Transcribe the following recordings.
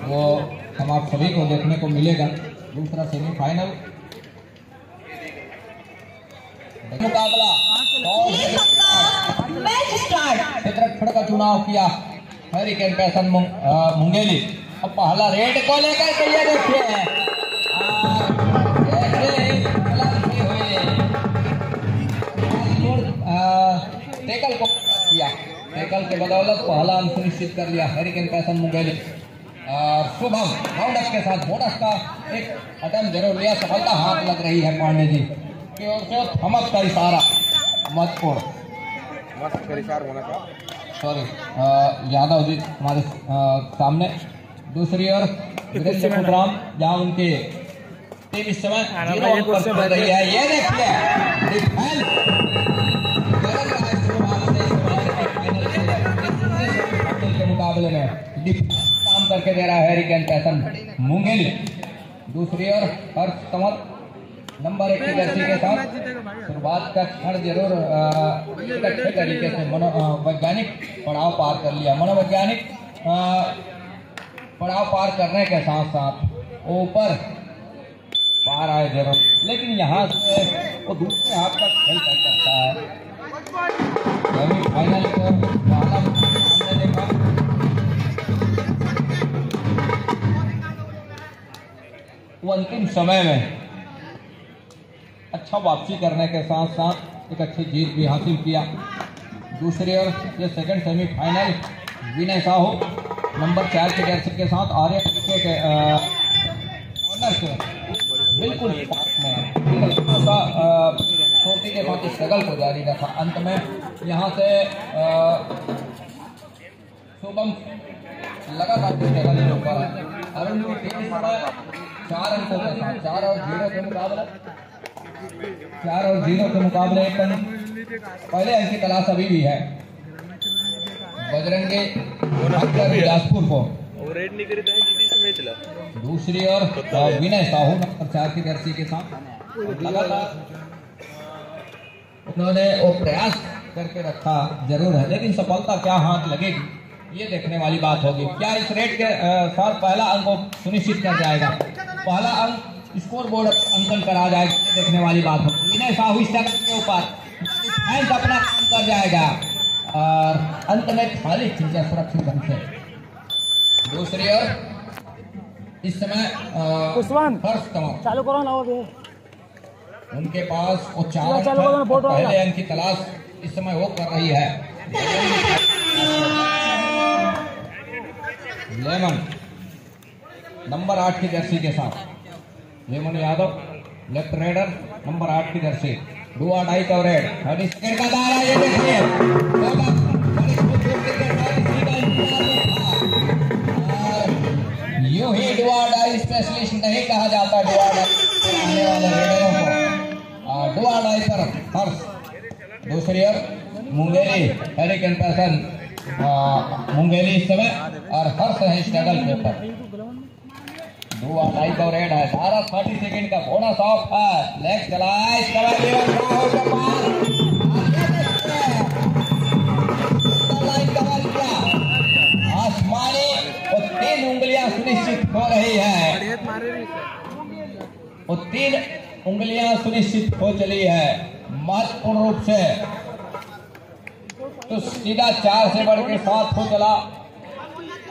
वो हम आप सभी को देखने को मिलेगा। दूसरा सेमीफाइनल मुकाबला चित्रकूट का चुनाव किया हरिकेन पैसन मुंगेली। अब पहला रेड को लेकर के ये देखिए टेकल को किया, टेकल के बदौलत पहला अंक सुनिश्चित कर लिया hurricane passion Mungeli. Shubham roundup के साथ बोनस का एक अटेम्प्ट जरूर लिया, सफलता हाथ लग रही है पांडे जी की ओर से। थमक का इशारा महत्वपूर्ण सॉरी यादव जी हमारे सामने। दूसरी ओर वीरेंद्र पुतराम जहाँ उनके टीम इस समय कर रही है। ये देखिए के मुकाबले में काम करके दे रहा है हरिकेन पैसन मुंगेली। दूसरी ओर हर्ष कंवर नंबर 1 की जर्सी के साथ शुरुआत का क्षण जरूर अच्छे तरीके से मनोवैज्ञानिक पड़ाव पार कर लिया। मनोवैज्ञानिक पड़ाव पार करने के साथ साथ ऊपर पार आए जरूर, लेकिन यहाँ से वो दूसरे हाथ तक खेल कर सकता है। सेमीफाइनल को हमने देखा वो अंतिम समय में अच्छा वापसी करने के साथ साथ एक अच्छी जीत भी हासिल किया। दूसरी ओर ये सेकंड सेमीफाइनल विनय साहू नंबर 4 के जर्सी के साथ आर्य के ऑनर से बिल्कुल चोटी के साथ स्ट्रगल को जारी रखा। अंत में यहाँ से शुभम लगातार स्ट्रगल के ऊपर अरुण की टीम 4 अंकों के साथ 4 और 0 के मुकाबले एक पहले अंक की तलाश अभी भी है बजरंगी बिलासपुर को। दूसरी ओर विनय साहू नंबर 4 की जर्सी के साथ लगातार उन्होंने वो प्रयास करके रखा जरूर है, लेकिन सफलता क्या हाथ लगेगी ये देखने वाली बात होगी। क्या इस रेड के साथ पहला अंक सुनिश्चित कर जाएगा, पहला अंक स्कोर बोर्ड अंकन करा जाएगा, ये देखने वाली बात होगी। विनय साहू इस जगह के ऊपर अपना काम कर जाएगा और अंत में खाली खींचा सुरक्षित ढंग से। दूसरी ओर इस समय हर्ष कंवर चालू करो ना, उनके पास वो 4 पहले अंक की तलाश इस समय वो कर रही है। लेमन नंबर 8 की जर्सी के साथ lemon Yadav left raider number 8 की जर्सी डुआ डाई कवरेज 30 सेकंड का दायरा। ये देखिए यूं ही डुआ डाई स्पेशलिस्ट नहीं कहा जाता डुआ डाई वाले रेडरों को। डुआ डाई पर हर्ष। दूसरी ओर मुंगेली हरिकेन पैसन मुंगेली इस समय और हर्ष है स्ट्रगल के ऊपर। डुआ डाई कवरेज है 30 सेकंड का बोनस ऑफ है। लेग चलाए आसमानी और 3 उंगलियां सुनिश्चित हो रही है, वो 3 उंगलियां सुनिश्चित हो चली है महत्वपूर्ण रूप से। तो सीधा 4 से बढ़ के 7 हो चला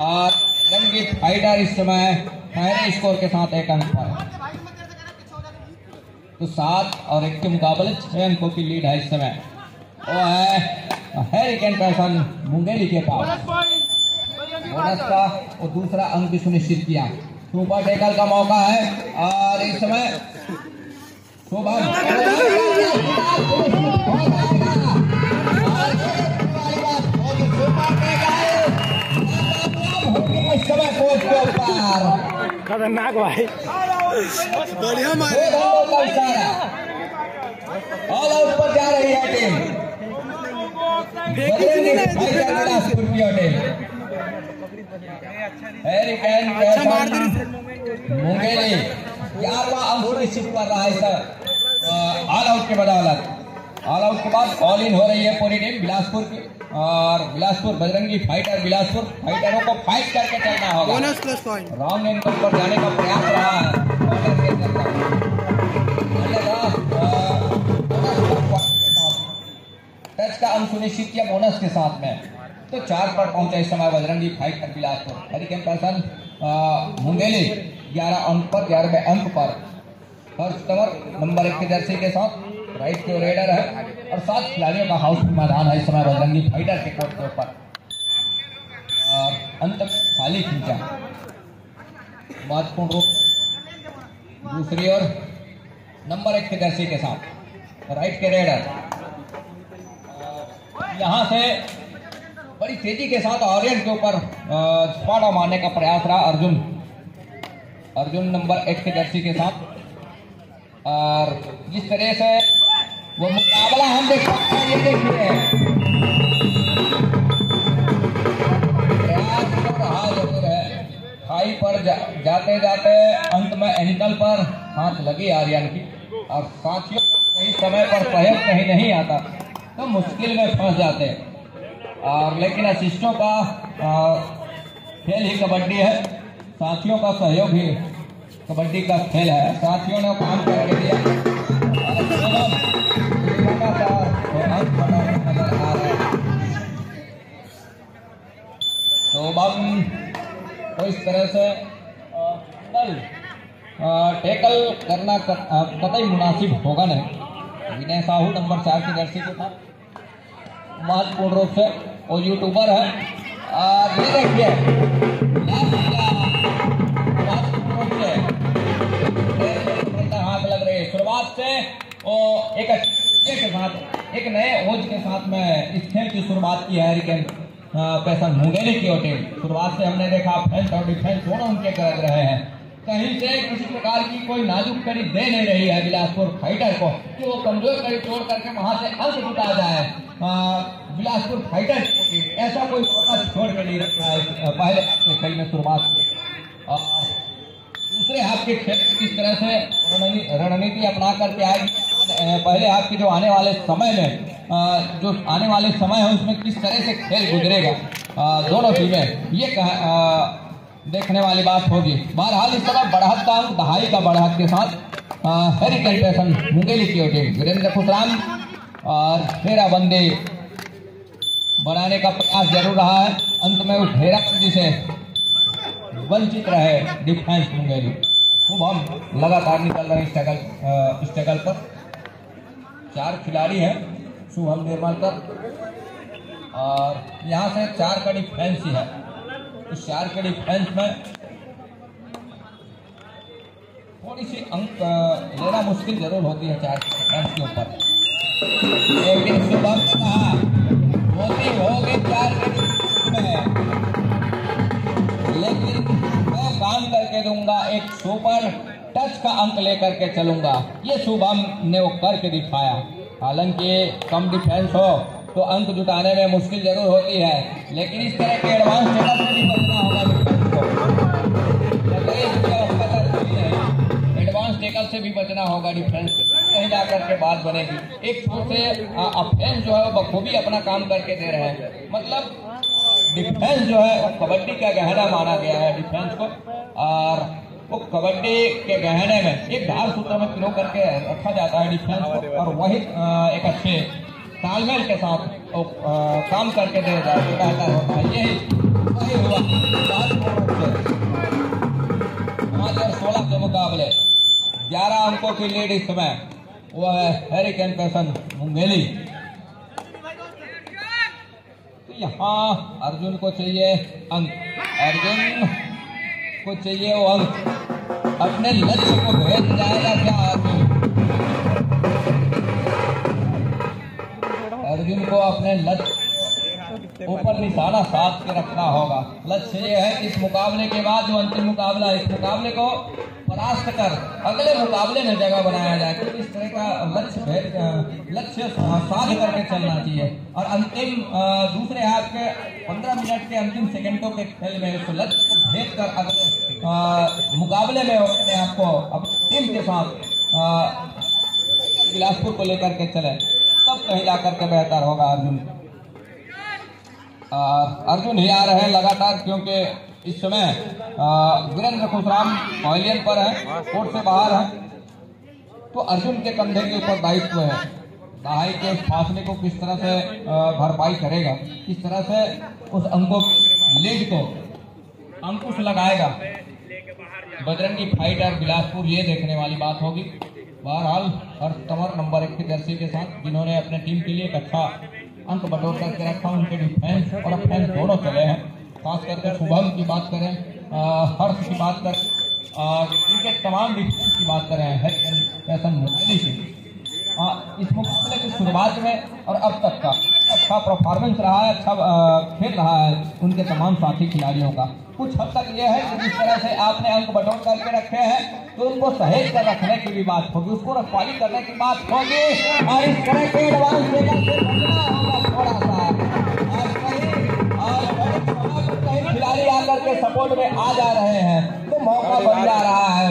और रंगीत फाइटर इस समय पहले स्कोर के साथ 1 अंक पर। तो 7 और 1 के मुकाबले 6 अंकों की लीड है इस समय, वो है हरिकेन पैसन मुंगेली के पास। बोनस का वो दूसरा अंक भी सुनिश्चित किया। सुपर टेकल का मौका है और इस समय शुभम खतरनाक भाई बढ़िया मारे ऑल आउट पर जा रही है टीम मुंगेली 11वां अंक निश्चित कर रहा है सर ऑल आउट के बदौलत। ऑल आउट के बाद ऑल इन हो रही है पूरी टीम बिलासपुर की, और बिलासपुर बजरंगी फाइटर बिलासपुर फाइटरों को फाइट करके चलना होगा। Bonus plus point wrong angle पर जाने का प्रयास रहा है टच का अंक सुनिश्चित किया बोनस के साथ में, तो 4 पर पहुंचा इस समय Bajrangi fighter Bilaspur. Hurricane person Mungeli 11 अंक पर 11वें अंक पर फर्स्ट कवर नंबर 1 के जर्सी के साथ राइट के रेडर है, और 7 खिलाड़ियों का हाउसफुल मैदान है इस समय बजरंगी फाइटर के कोर्ट के ऊपर। अंत खाली खींचा महत्वपूर्ण रूप दूसरी ओर नंबर 1 के जर्सी के साथ राइट के रेडर, यहां से बड़ी तेजी के साथ ऑरियन के ऊपर स्पाटा मारने का प्रयास रहा अर्जुन नंबर 1 के जर्सी के साथ। और जिस तरह से वो मुकाबला हम देख सकते हैं, ये देखिए प्रयास कर रहा जरूर है, खाई पर जाते जाते अंत में एंकल पर हाथ लगी आर्यन की, और साथियों कहीं समय पर सहयोग कहीं नहीं आता तो मुश्किल में फंस जाते, और लेकिन असिस्टों का खेल ही कबड्डी है, साथियों का सहयोग ही कबड्डी का खेल है। साथियों ने काम करके दिया नजर आ रहा है, शोभम तो इस तरह से टैकल करना कतई मुनासिब होगा नहीं। विनय साहू नंबर 4 की जर्सी के साथ महत्वपूर्ण रूप से वो यूट्यूबर है, और ये देखिए हाथ लग रही है शुरुआत से, वो एक अच्छे के साथ एक नए ओज के साथ में इस खेल की शुरुआत की है हरिकेन पैसन मुंगेली की टीम। शुरुआत से हमने देखा ऑफेंस और डिफेंस दोनों उनके कर रहे हैं, कहीं से किसी प्रकार की कोई नाजुक कड़ी दे नहीं रही है बिलासपुर फाइटर को कि वो कमजोर कड़ी तोड़ करके वहां से अंक जुटा जाए। बिलासपुर फाइटर ऐसा कोई मौका छोड़ के नहीं रखा है पहले के खेल में शुरुआत की, और दूसरे हाथ के खेल किस तरह से रणनीति अपना करके आएगी, पहले हाथ के जो आने वाले समय है उसमें किस तरह से खेल गुजरेगा दोनों टीमें, ये देखने वाली बात होगी। बहरहाल इस तरह बढ़त का अंक 2.5 का बढ़त के साथ हरिकेन पैसन मुंगेली की टीम वीरेंद्र खुसराम और घेराबंदी बनाने का प्रयास जरूर रहा है, अंत में उस घेराबंदी से वंचित रहे डिफेंस मुंगेली। शुभम लगातार निकल रहे स्ट्रगल पर, 4 खिलाड़ी हैं शुभम निर्मलकर, और यहाँ से 4 का डिफेंस ही है। इस 4 के डिफेंस में थोड़ी सी अंक लेना मुश्किल जरूर होती है 4 के डिफेंस के ऊपर, लेकिन शुभम ने कहा होती होगी 4 के डिफेंस में, लेकिन मैं काम करके दूंगा, एक सुपर टच का अंक लेकर के चलूंगा। ये शुभम ने वो करके दिखाया। हालांकि कम डिफेंस हो तो अंक जुटाने में मुश्किल जरूर होती है, लेकिन इस तरह के एडवांस टेकल से भी बचना होगा डिफेंस को, एडवांस टेकल से भी बचना होगा डिफेंस, कहीं जाकर के बात बनेगी। एक छोर से ऑफेंस जो है वो बखूबी अपना काम करके दे रहे हैं, मतलब डिफेंस जो है वो कबड्डी का गहना माना गया है डिफेंस को, और वो कबड्डी के गहने में एक धार सूत्र में पिरो करके रखा जाता है डिफेंस को, और वही एक अच्छे तालमेल के साथ काम करके दे जाए बेहतर होता है। यही हुआ 2016 के मुकाबले 11 अंकों की लीड इस समय वो है हरिकेन पैसन मुंगेली। यहाँ अर्जुन को चाहिए अंक, अर्जुन को चाहिए वो अंक, अपने लक्ष्य को भेद जाएगा क्या अर्जुन को अपने लक्ष्य ऊपर निशाना साध के रखना होगा। लक्ष्य ये है इस मुकाबले के बाद जो अंतिम मुकाबला है, इस मुकाबले को परास्त कर अगले मुकाबले में जगह बनाया जाए, क्योंकि इस तरह का लक्ष्य साध करके चलना चाहिए। और अंतिम दूसरे हाथ के 15 मिनट के अंतिम सेकंडों के खेल में उस लक्ष्य को भेद कर अगले मुकाबले में अपने आपको अपनी टीम के साथ बिलासपुर को लेकर के चले, तब कहीं जाकर के बेहतर होगा अर्जुन। अर्जुन ही आ रहे हैं लगातार, क्योंकि इस समय वीरेंद्र खुशराम पवेलियन पर है, कोर्ट से बाहर है। तो अर्जुन के कंधे के ऊपर दायित्व है, दहाई के उस फासले को किस तरह से भरपाई करेगा, किस तरह से उस लीड को अंकुश लगाएगा बजरंगी फाइटर बिलासपुर, ये देखने वाली बात होगी। बहरहाल हर तंवर नंबर 1 की जर्सी के साथ जिन्होंने अपने टीम के लिए एक अच्छा अंक बटोर करके रखा, उनके डिफेंस और ऑफेंस दोनों चले हैं। खास करके शुभम की बात करें, हर्ष की बात करें और इनके तमाम डिफेंस की बात करें, इस मुकाबले की शुरुआत में और अब तक का अच्छा परफॉर्मेंस रहा है, अच्छा खेल रहा है उनके तमाम साथी खिलाड़ियों का। कुछ हद तक यह है कि जिस तरह से आपने अंक बटोर करके रखे हैं तो उनको सहेज कर रखने की भी बात होगी, उसको रखवाली करने की बात होगी और इस तरह के एडवांस थोड़ा सा और कहीं खिलाड़ी आकर के सपोर्ट में आ जा रहे हैं तो मौका बन जा रहा है।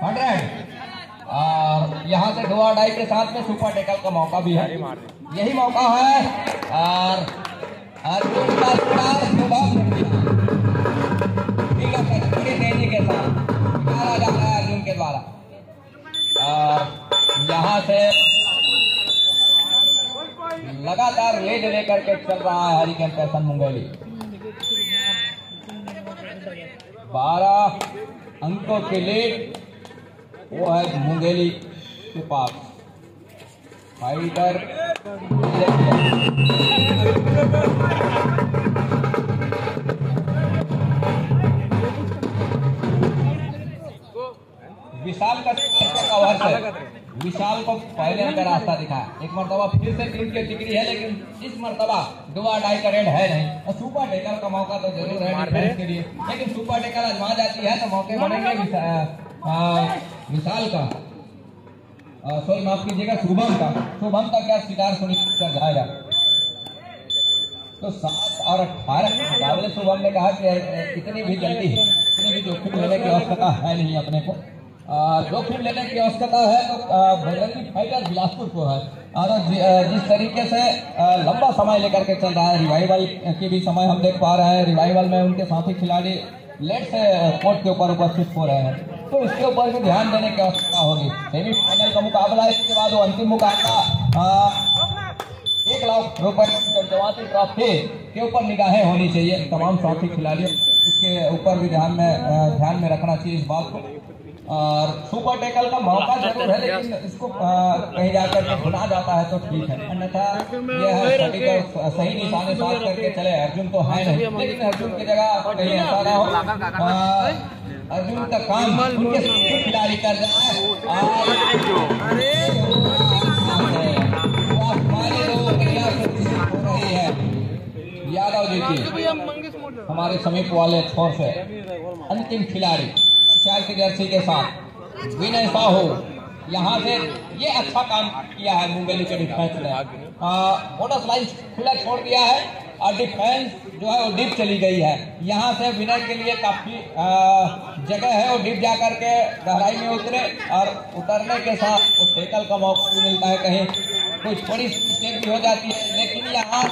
100 और यहाँ से दो अढ़ाई के साथ में सुपर टैकल का मौका भी है, यही मौका है और अर्जुन का तेजी के साथ निकाला जा रहा है अर्जुन के द्वारा। और यहाँ से लगातार लीड लेकर के चल रहा है हरिकेन पैसन मुंगेली। 12 अंकों के लीड वो है मुंगेली के पास। फाइटर विशाल का कवर से विशाल को पहले का रास्ता दिखा, एक मरतबा फिर से टीम की टिकरी है, लेकिन इस मरतबा दो अढ़ाई का रेड है नहीं और सुपर टेकल का मौका तो जरूर है डिफेंस के लिए, लेकिन सुपर टेकल आजमा जाती है तो मौके बनेंगे विशाल का, सॉरी माफ कीजिएगा शुभम का क्या शिकार सुनिश्चित कर जाएगा। तो 7 और 18 के मुकाबले शुभम ने कहा कि इतनी भी जल्दी है, इतनी भी जोखिम लेने की आवश्यकता है नहीं अपने को, जोखिम लेने की आवश्यकता है तो बजरंगी फाइटर बिलासपुर को है। और जिस तरीके से लंबा समय लेकर के चल रहा है, रिवाइवल की भी समय हम देख पा रहे हैं, रिवाइवल में उनके साथी खिलाड़ी लेट से कोर्ट के ऊपर उपस्थित हो रहे हैं, तो इसके ऊपर भी ध्यान देने की आवश्यकता होगी। सेमीफाइनल का मुकाबला, इसके बाद वो अंतिम मुकाबला 1 लाख रुपए जमाती ट्रॉफी के ऊपर निगाहें होनी चाहिए तमाम साथी खिलाड़ियों, इसके ऊपर भी ध्यान में रखना चाहिए इस बात को। और सुपर टैकल का मौका जरूर है, लेकिन इसको कहीं जाकर के भुना जाता है तो ठीक है, अन्यथा यह है सही निशाने साथ करके चले। अर्जुन तो है नहीं, लेकिन अर्जुन की जगह कहीं ऐसा ना हो, अर्जुन का काम उनके खिलाड़ी कर रहा है। यादव जी की हमारे समीप वाले छोर से अंतिम खिलाड़ी 4 की जर्सी के साथ विनय साहू, यहाँ से ये अच्छा काम किया है मुंगेली के डिफेंस ने, बोनस लाइन खुला छोड़ दिया है और डिफेंस जो है वो डीप चली गई है। यहाँ से विनय के लिए काफी जगह है, वो डीप जा करके गहराई में उतरे और उतरने के साथ वो टैकल का मौका भी मिलता है, कहीं कोई थोड़ी मिस्टेक भी हो जाती है, लेकिन यहाँ से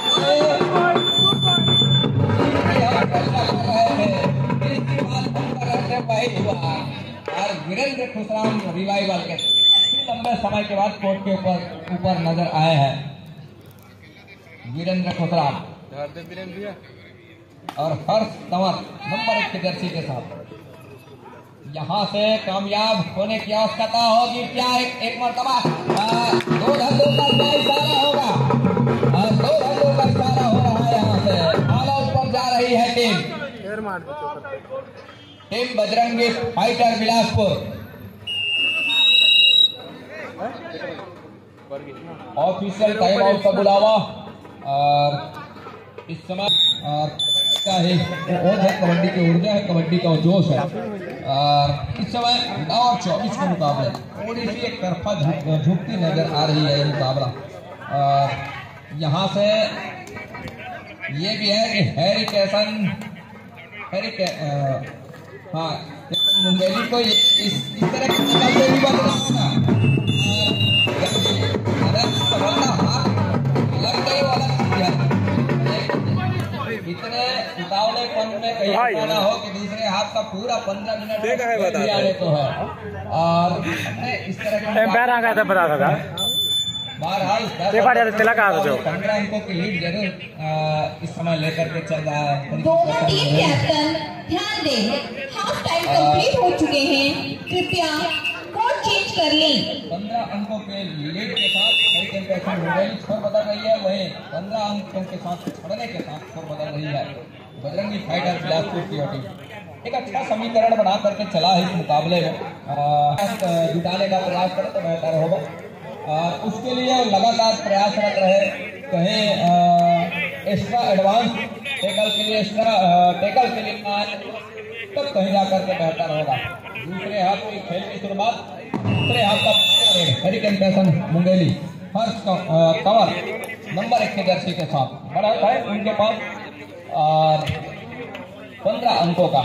हुआ और वीरेंद्र खुशराम रिवाइवल के लंबे समय के बाद कोर्ट के ऊपर नजर आए हैं वीरेंद्र खुशराम और हर्ष तंवर नंबर 1 की जर्सी के साथ। यहाँ से कामयाब होने की आवश्यकता होगी। क्या एक मरतबा 2 धंधों का इशारा होगा और 2 धंधों का इशारा हो रहा है। यहाँ से ऑल आउट पर जा रही है team Bajrangi fighter Bilaspur. Official time out का बुलावा और इस समय का है कबड्डी की ऊर्जा है, कबड्डी का जोश है और इस समय 9-24 का मुकाबला थोड़ी सी एक तरफा झुकती नजर आ रही है ये मुकाबला। और यहाँ से ये भी है कि हाँ मुंगेली को इस तरह के मुकाबले भी बन रहा है। वरना हाथ लग गई वाला चीज है। इतने उतावलेपन में कहीं ऐसा ना हो कि दूसरे हाथ का पूरा 15 मिनट आने तो है। और इस तरह का बहरहाल 15 अंकों की लीड जरूर इस समय लेकर के चल रहा है। दोनों टीम कैप्टन ध्यान दें, हाफ टाइम कंप्लीट हो चुके हैं, कृपया कोड चेंज कर लें। 15 अंकों के लीड के साथ स्कोर बदल रही है, वहीं 15 अंकों के साथ छड़ने के साथ स्कोर बदल रही है बजरंगी फाइटर बिलासपुर की टीम। एक अच्छा समीकरण बना करके चला है इस मुकाबले में, जुटाने का प्रयास करें तो बेहतर होगा। उसके लिए लगातार प्रयासरत रहे, कहीं एक्स्ट्रा एडवांस टेकल के लिए तब कहीं जाकर के बेहतर होगा। दूसरे हाथ की खेल की शुरुआत, दूसरे हाथ का hurricane passion Mungeli first cover number 1 के जर्सी के साथ बड़ा है उनके पास और 15 अंकों का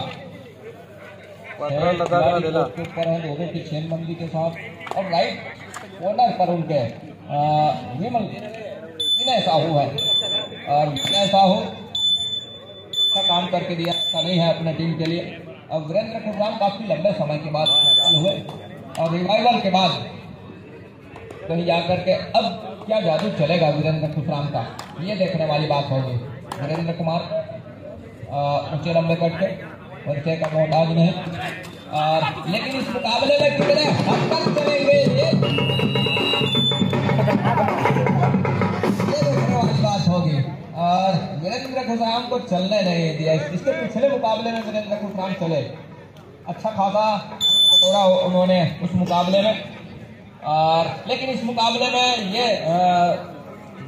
दोनों की चेनबंदी के साथ। और राइट कॉर्नर पर उनके विनय साहू है और विनय साहू का काम करके दिया नहीं है अपने टीम के लिए। अब वीरेंद्र खुर्राम काफी लंबे समय के बाद हुए और रिवाइवल के बाद कहीं जाकर के अब क्या जादू चलेगा वीरेंद्र खुर्राम का, ये देखने वाली बात होगी। वीरेंद्र कुमार ऊंचे लंबे कट के परिचय का मोहताज नहीं, और लेकिन इस मुकाबले में कितने हद तक चलेंगे ये देखने वाली बात होगी। और वीरेंद्र खुर्राम को चलने नहीं दिया। इसके पिछले मुकाबले में वीरेंद्र खुर्राम चले, अच्छा खासा थोड़ा उन्होंने उस मुकाबले में, और लेकिन इस मुकाबले में ये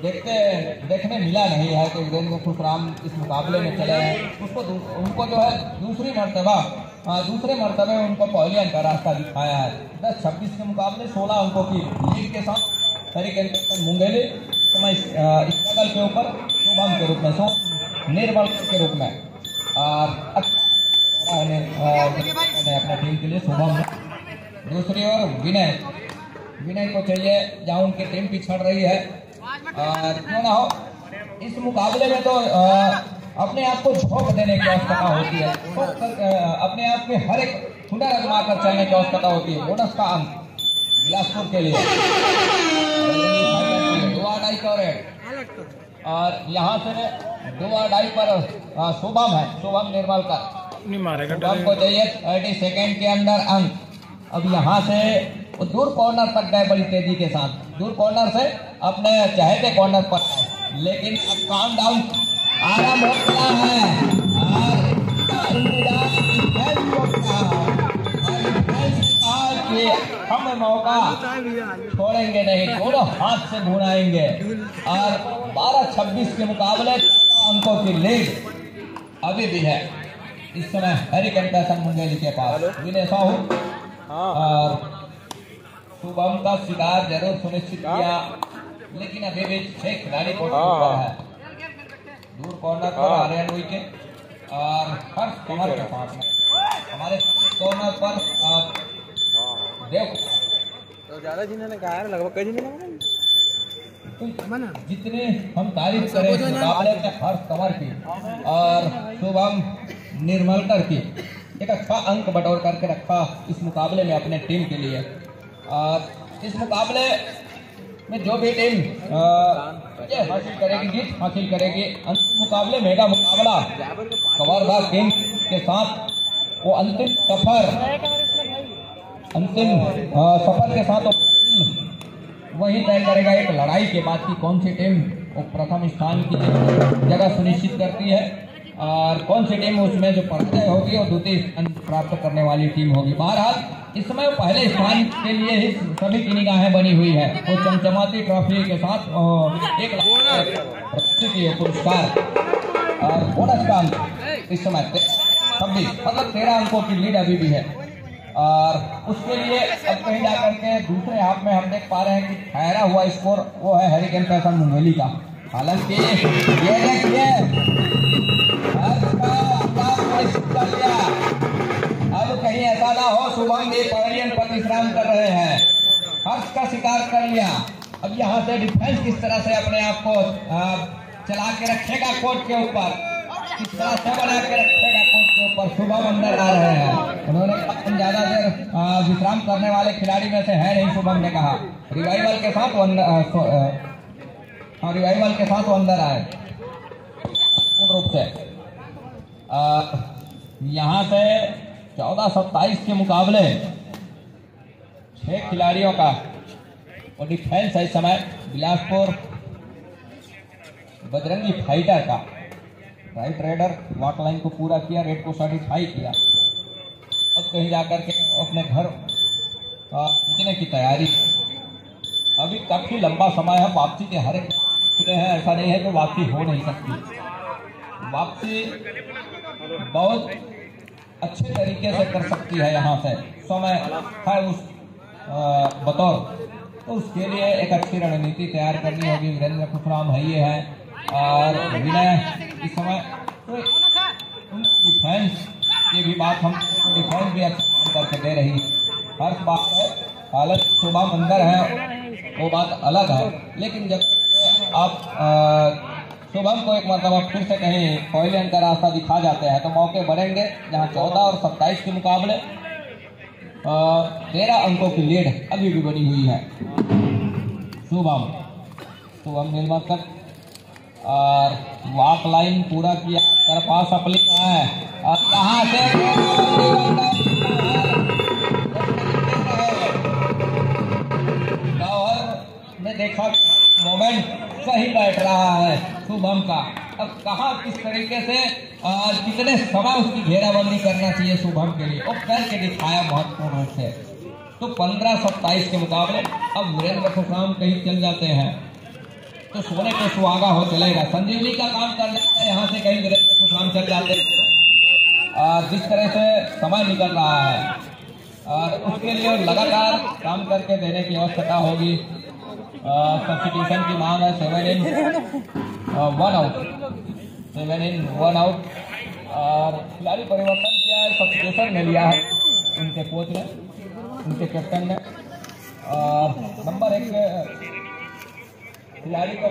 देखने मिला नहीं है कि वीरेंद्र खुर्राम इस मुकाबले में चले हैं। उनको जो है दूसरे मर्तबे उनको पहले का रास्ता दिखाया है। 10-26 के मुकाबले 16 अंकों की लीड के साथ हरिकेन मुंगेली स्ट्रगल के ऊपर शुभम के रूप में निर्मल के रूप में और अपने टीम के लिए शुभम। दूसरी ओर विनय को चाहिए जहाँ उनकी टीम पिछड़ रही है, और क्यों ना हो इस मुकाबले में तो अपने आप को झोंक देने की आवश्यकता होती है, अपने आप में हर एक हुनर आजमा कर चलने की आवश्यकता होती है। बोनस का अंक बिलासपुर के लिए 2-2.5 पर, और यहाँ से 2-2.5 पर शुभम निर्मल का शुभम को चाहिए 30 सेकेंड के अंदर अंक। अब यहाँ से वो दूर कॉर्नर तक गए बड़ी तेजी के साथ, दूर कॉर्नर से अपने चहेते कॉर्नर पर, लेकिन अब काउंटडाउन आरंभ हो गया है और हम मौका छोड़ेंगे नहीं, दोनों हाथ से भुनाएंगे। और 12-26 के मुकाबले अंकों की लीड अभी भी है इस समय हरिकेन पैसन मुंगेली के पास। विनय साहू और शुभम का शिकार जरूर सुनिश्चित किया, लेकिन अभी भी 6 खिलाड़ी को है दूर कॉर्नर पर आर्यन विकेट और हर्ष कमर के साथ में हमारे कॉर्नर पर देव तो ज्यादा जिन्होंने कहा है लगभग कई जिन्होंने जितने हम तारीफ करें मुकाबले में हर्ष कमर की और शुभम निर्मलकर की, एक अच्छा अंक बटोर करके रखा इस मुकाबले में अपने टीम के लिए। और इस मुकाबले में जो भी टीम हासिल करेगी, जीत हासिल करेगी, अंतिम मुकाबले मेगा मुकाबला कवर्धा किंग के साथ वो अंतिम सफर के साथ वही तय करेगा एक लड़ाई के बाद की कौन सी टीम वो प्रथम स्थान की जगह सुनिश्चित करती है और कौन सी टीम उसमें जो पराजय होगी और द्वितीय स्थान प्राप्त करने वाली टीम होगी। बहरहाल इस समय पहले स्थान के लिए ही सभी की निगाहें बनी हुई है। वो चमचमाती ट्रॉफी के साथ 1 लाख पुरस्कार और बोनस का अंक इस समय 13 अंकों की लीड अभी भी है। और उसके लिए अब कहीं जाकर के दूसरे हाफ में हम देख पा रहे हैं कि ठहरा हुआ स्कोर वो है हरिकेन पैसन मुंगेली का। हालांकि ये देखिए अब कहीं ऐसा ना हो शुभम भी पवेलियन पर विश्राम कर रहे हैं, हर्ष का शिकार कर लिया अब यहाँ से डिफेंस किस तरह से अपने आप को चला के रखेगा कोर्ट के ऊपर, किस तरह से बना के रखेगा कोर्ट के ऊपर। शुभम अंदर आ रहे हैं, उन्होंने ज्यादा देर विश्राम करने वाले खिलाड़ी में से है नहीं, शुभम ने कहा। रिवाइवल के साथ वो अंदर आए पूर्ण रूप से। यहाँ से 14-27 के मुकाबले 6 खिलाड़ियों का और डिफेंस है इस समय बिलासपुर बजरंगी फाइटर का। राइट रेडर वॉक लाइन को पूरा किया, रेड को सर्टिफाई किया, अब कहीं जाकर के अपने घर पहुंचने की तैयारी। अभी काफी लंबा समय है, वापसी के हर एक हैं, ऐसा नहीं है कि वापसी हो नहीं सकती। वापसी बहुत अच्छे तरीके से कर सकती है, यहाँ से समय है उस बतौर, तो उसके लिए एक अच्छी रणनीति तैयार करनी होगी। वीरेंद्र खुशराम है ये है और विनय इस समय तो डिफेंस की भी बात, हम डिफेंस भी अच्छा करके दे रही है। हर बात है, हालत शुभम अंदर है वो बात अलग है, लेकिन जब आप शुभम को एक मतलब फिर से कहीं पहले का रास्ता दिखा जाते हैं तो मौके बढ़ेंगे। जहां 14 और 27 के मुकाबले 13 अंकों की लीड अभी भी बनी हुई है। शुभम निर्माकर और वॉक लाइन पूरा किया, तरफा सपली है और यहाँ से ने देखा मोमेंट सही बैठ रहा है शुभम का। अब कहाँ किस तरीके से और कितने समय उसकी घेराबंदी करना चाहिए शुभम के लिए, और करके दिखाया महत्वपूर्ण रूप से। तो 15-27 के मुकाबले अब वीरेंद्र खुशराम कहीं चल जाते हैं तो सोने को सुहागा हो चलेगा। संजीवनी का काम कर लेते हैं, यहाँ से कहीं वीरेंद्र खुशराम चल जाते हैं। जिस तरह से समय निकल रहा है और उसके लिए लगातार काम करके देने की आवश्यकता होगी। सब्स्टिट्यूशन की मांग है, 7 in 1 आउट और खिलाड़ी परिवर्तन किया है, सब्स्टिट्यूशन में लिया है उनके कोच ने, उनके कैप्टन ने। और नंबर 1 खिलाड़ी को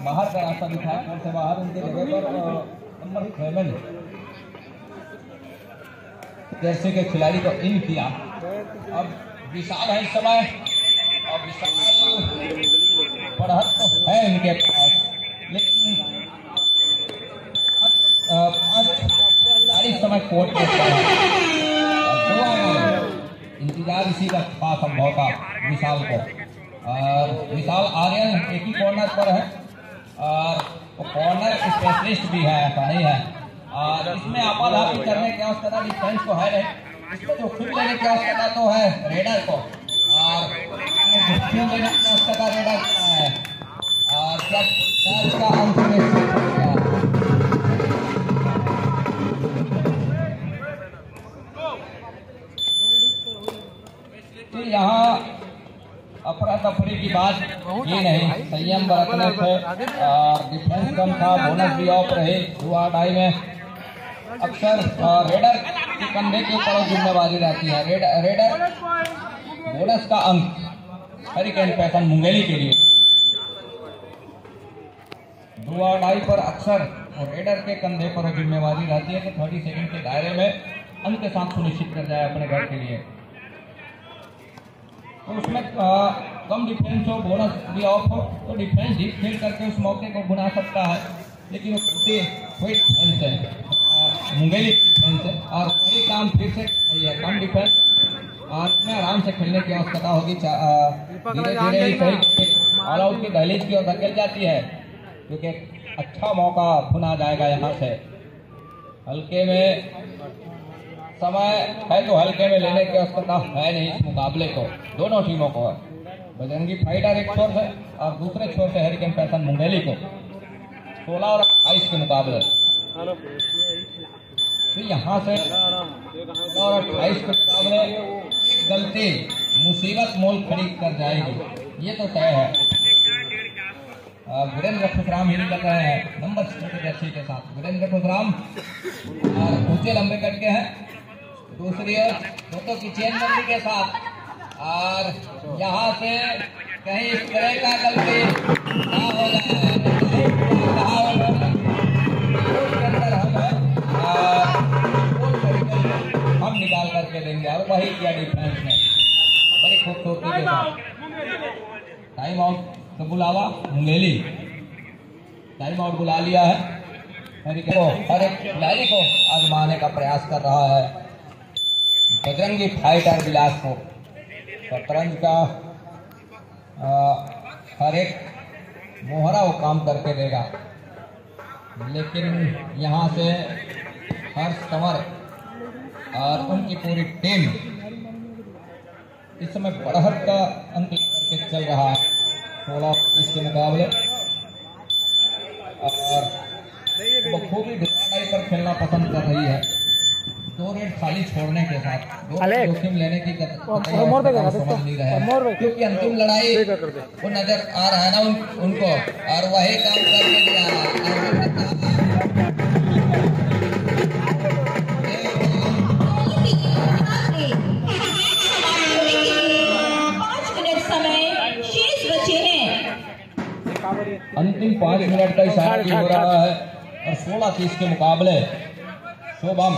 बाहर का रास्ता दिखाया, घर से बाहर उनके जगह पर नंबर 7 जर्सी के खिलाड़ी को इन किया। अब विशाल है इस समय और विशाल बढ़त तो है इनके पास, लेकिन 5 समय कोर्ट के इंतजार इसी का था संभव था विशाल को। और विशाल आर्यन एक ही कॉर्नर पर है और वो कॉर्नर स्पेशलिस्ट भी है, ऐसा नहीं है। और इसमें आपाधापी करने की आवश्यकता डिफेंस को है नहीं, इसमें जो फिट लेने की आवश्यकता तो है रेडर को, और लेने की आवश्यकता रेडर को है। और क्या इसका अंत तो यहाँ अफरा तफरी की बात ये नहीं, संयम बरतने से और डिफेंस कम था, बोनस भी ऑफ रहे। हुआ टाई में अक्सर रेडर के कंधे के ऊपर जिम्मेवारी रहती है। रेडर बोनस का अंक हरिकेन पैसन मुंगेली के लिए दुआ डाई पर अक्सर रेडर के कंधे पर जिम्मेवारी रहती है कि 30 सेकंड के दायरे में अंक के साथ सुनिश्चित कर जाए अपने घर के लिए। तो उसमें कम डिफेंस हो, बोनस भी ऑफ हो तो डिफेंस डीप खेल करके उस मौके को बुना सकता है, लेकिन वो डिफेंस है मुंगेली डिफेंस है और वही काम फिर से है कम डिफेंस और में आराम से खेलने की आवश्यकता होगी। धीरे धीरे ही सही ऑल आउट की दहलीज की ओर धकेल जाती है, क्योंकि अच्छा मौका भुना जाएगा। यहाँ से हल्के में समय है तो हल्के में लेने की आवश्यकता है नहीं इस मुकाबले को, दोनों टीमों को। बजरंगी फाइटर एक छोर से और दूसरे छोर से हरिकेन पैसन मुंगेली को 16 और 28 के मुकाबले। तो यहाँ से 16 और 28 के मुकाबले गलती मुसीबत मोल खरीद कर जाएगी, ये तो तय है। वीरेंद्र खुशराम ही निकल रहे हैं नंबर 6 के जर्सी के साथ। वीरेंद्र खुशराम ऊंचे लंबे कट के हैं, दूसरी ओर दोनों की चेन बंदी के साथ। और यहाँ से कहीं इस तरह का गलती ना हो जाए, हम निकाल करके देंगे। और वही किया डिफेंस में बड़ी खूबसूरती के साथ। टाइम आउट का बुलावा मुंगेली, टाइम आउट बुला लिया है। हर एक खिलाड़ी को आजमाने का प्रयास कर रहा है बजरंगी फाइटर बिलासपुर। शतरंज का हर एक मोहरा वो काम करके देगा, लेकिन यहाँ से हर्ष कंवर और उनकी पूरी टीम इस समय बढ़त का अंक करके चल रहा है 16 के मुकाबले। और बखूबी ढिलाई पर खेलना पसंद कर रही है, 2 रेड खाली छोड़ने के साथ जोखिम लेने की समझ नहीं रहे हैं, क्योंकि अंतिम लड़ाई वो नजर आ रहा है ना उनको, और वही काम करके दिया। अंतिम 5 मिनट का इशारा हो रहा है और 16-30 के मुकाबले शुभम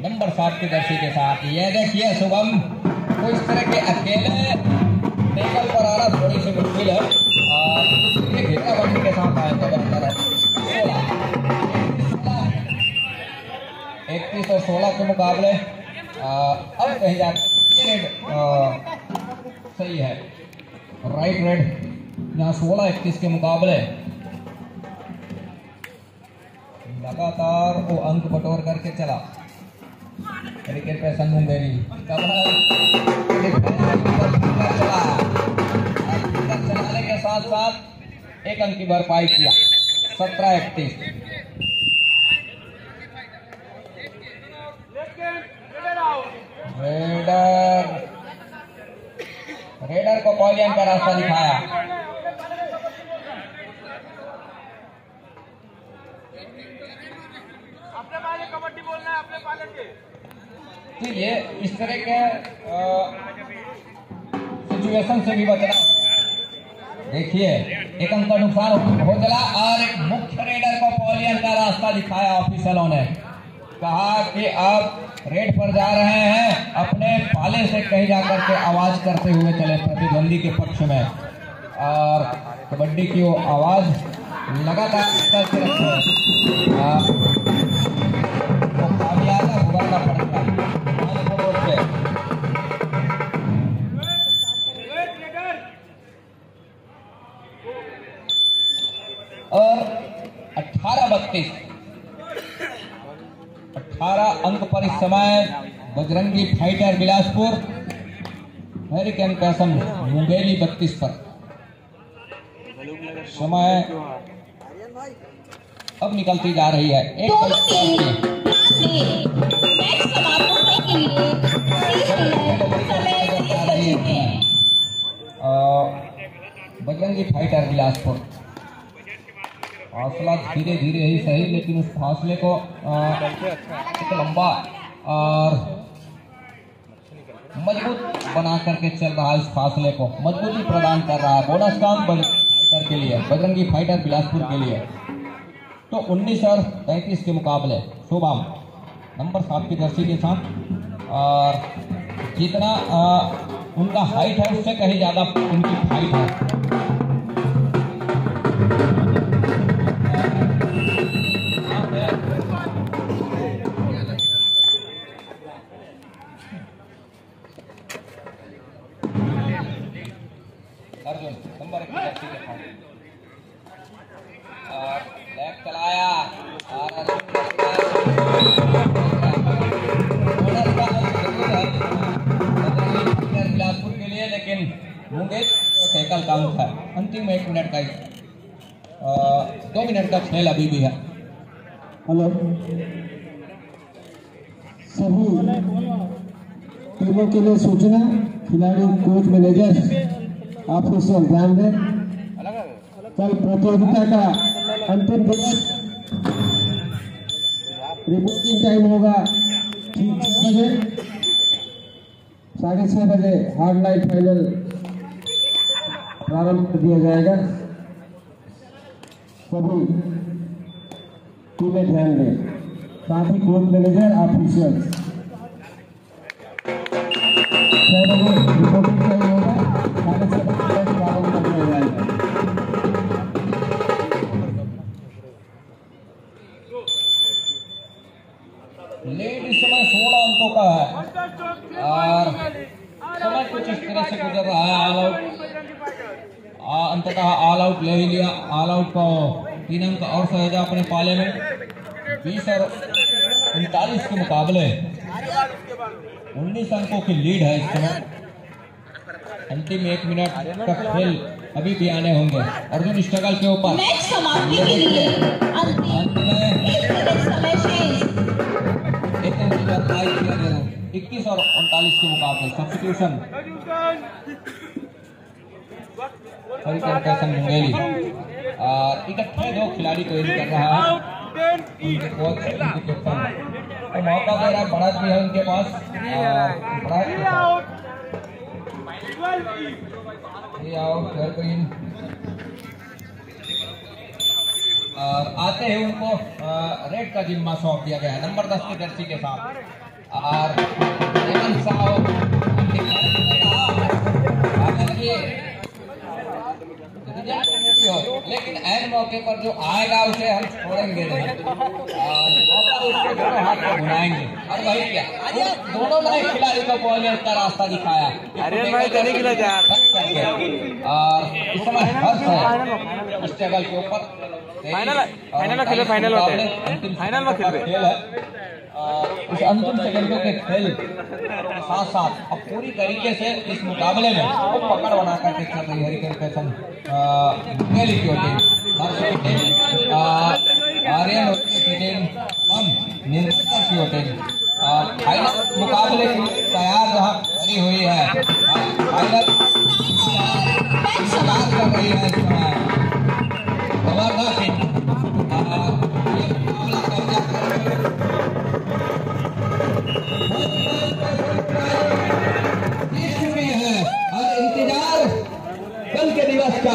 नंबर 7 की जर्सी के साथ। ये देखिए शुभम को इस तरह के अकेले टेबल पर आना थोड़ी सी मुश्किल है, और ये घेराबंदी के साथ आए तो बेहतर है। 31 और 16 के मुकाबले अब कहीं जाकर ये रेड सही है, राइट रेड यहाँ 16-31 के मुकाबले लगातार वो अंक बटोर करके चला। क्रिकेट पे मुंगेली चलाने के साथ साथ 1 अंक की भरपाई किया 17-31। रेडर को पॉलियन का रास्ता दिखाया। कबड्डी बोलना है अपने पालन के। ये इस तरह के सिचुएशन से भी बचना। देखिए 1 अंक का नुकसान हो चला और एक मुख्य रेडर को पॉलियन का रास्ता दिखाया। ऑफिसरों ने कहा कि आप रेड पर जा रहे हैं, अपने पाले से कहीं जाकर के आवाज करते हुए चले प्रतिद्वंदी के पक्ष में, और कबड्डी की वो आवाज लगातार करते रखे। तो खामियाजा भुगतना पड़ता है। और 18 अंक पर इस समय Bajrangi fighter Bilaspur, American passion Mungeli 32 पर। समय अब निकलती जा रही है। एक बजरंगी फाइटर बिलासपुर फासला धीरे धीरे ही सही, लेकिन उस फासले को एक लंबा और मजबूत बना करके चल रहा है। इस फासले को मजबूती प्रदान कर रहा है। बोनस का अंक फाइटर के लिए, बजरंगी फाइटर बिलासपुर के लिए। तो 19 और 35 के मुकाबले शुभम नंबर 7 की जर्सी के साथ, और जितना उनका हाइट है उससे कहीं ज्यादा उनकी फाइट है। अर्जुन नंबर 1 की जर्सी के साथ और बैक चलाया और बिलासपुर के लिए, लेकिन मुंगेर टैकल का अंक है। अंतिम 1 मिनट का 2 मिनट का खेल अभी भी है। हेलो सभी टीमों के लिए सूचना, खिलाड़ी कोच मैनेजर आप सब ध्यान दें। कल प्रतियोगिता का अंतिम दिवस, रिपोर्टिंग टाइम होगा ठीक 6 बजे, 6:30 बजे हार्ड लाइट फाइनल प्रारंभ कर दिया जाएगा। सभी टीमें ध्यान दें, साथ ही कोर्ट मैनेजर ऑफिशियल्स रिपोर्टिंग चाहिए होगा। प्रारंभ कर दिया जाएगा। लीड इस समय 16 अंकों का है और समय कुछ इस तरह से गुजर रहा है। ऑल आउट अंततः ऑल आउट ले ही लिया। ऑल आउट को 3 अंक और सहेजा अपने पाले में। 20 और 39 के मुकाबले 19 अंकों की लीड है इस समय। अंतिम 1 मिनट का खेल अभी भी आने होंगे। अर्जुन स्ट्रगल के ऊपर मैच समाप्ति के लिए अंतिम 1 मिनट समय शेष। 21 और 39 के मुकाबले सब्स्टिट्यूशन मुंगेली और इकट्ठे 2 खिलाड़ी को कर रहा है। कोच तो मौका दे रहा है, बढ़त भी है उनके पास। और आते ही उनको रेड का जिम्मा सौंप दिया गया है नंबर 10 की जर्सी के साथ। और लेकिन ऐन मौके पर जो आएगा उसे हम छोड़ेंगे नहीं। उसके दोनों हाथ में घुमाएंगे। और वही किया, दोनों नए खिलाड़ी को बॉलर का रास्ता दिखाया। और इस समय हर्ष है स्ट्रगल के ऊपर। फाइनल में खेल है। इस अंतिम सेकंडों के खेल के साथ साथ अब पूरी तरीके से इस मुकाबले में वो पकड़ बना करके चल रही है हरिकेन पैसन मुंगेली की टीम, आर्यन की टीम, निर्मल की टीम फाइनल मुकाबले की तैयार जहाँ करी हुई है। फाइनल कर रही है इस समय इंतजार कल के दिवस का।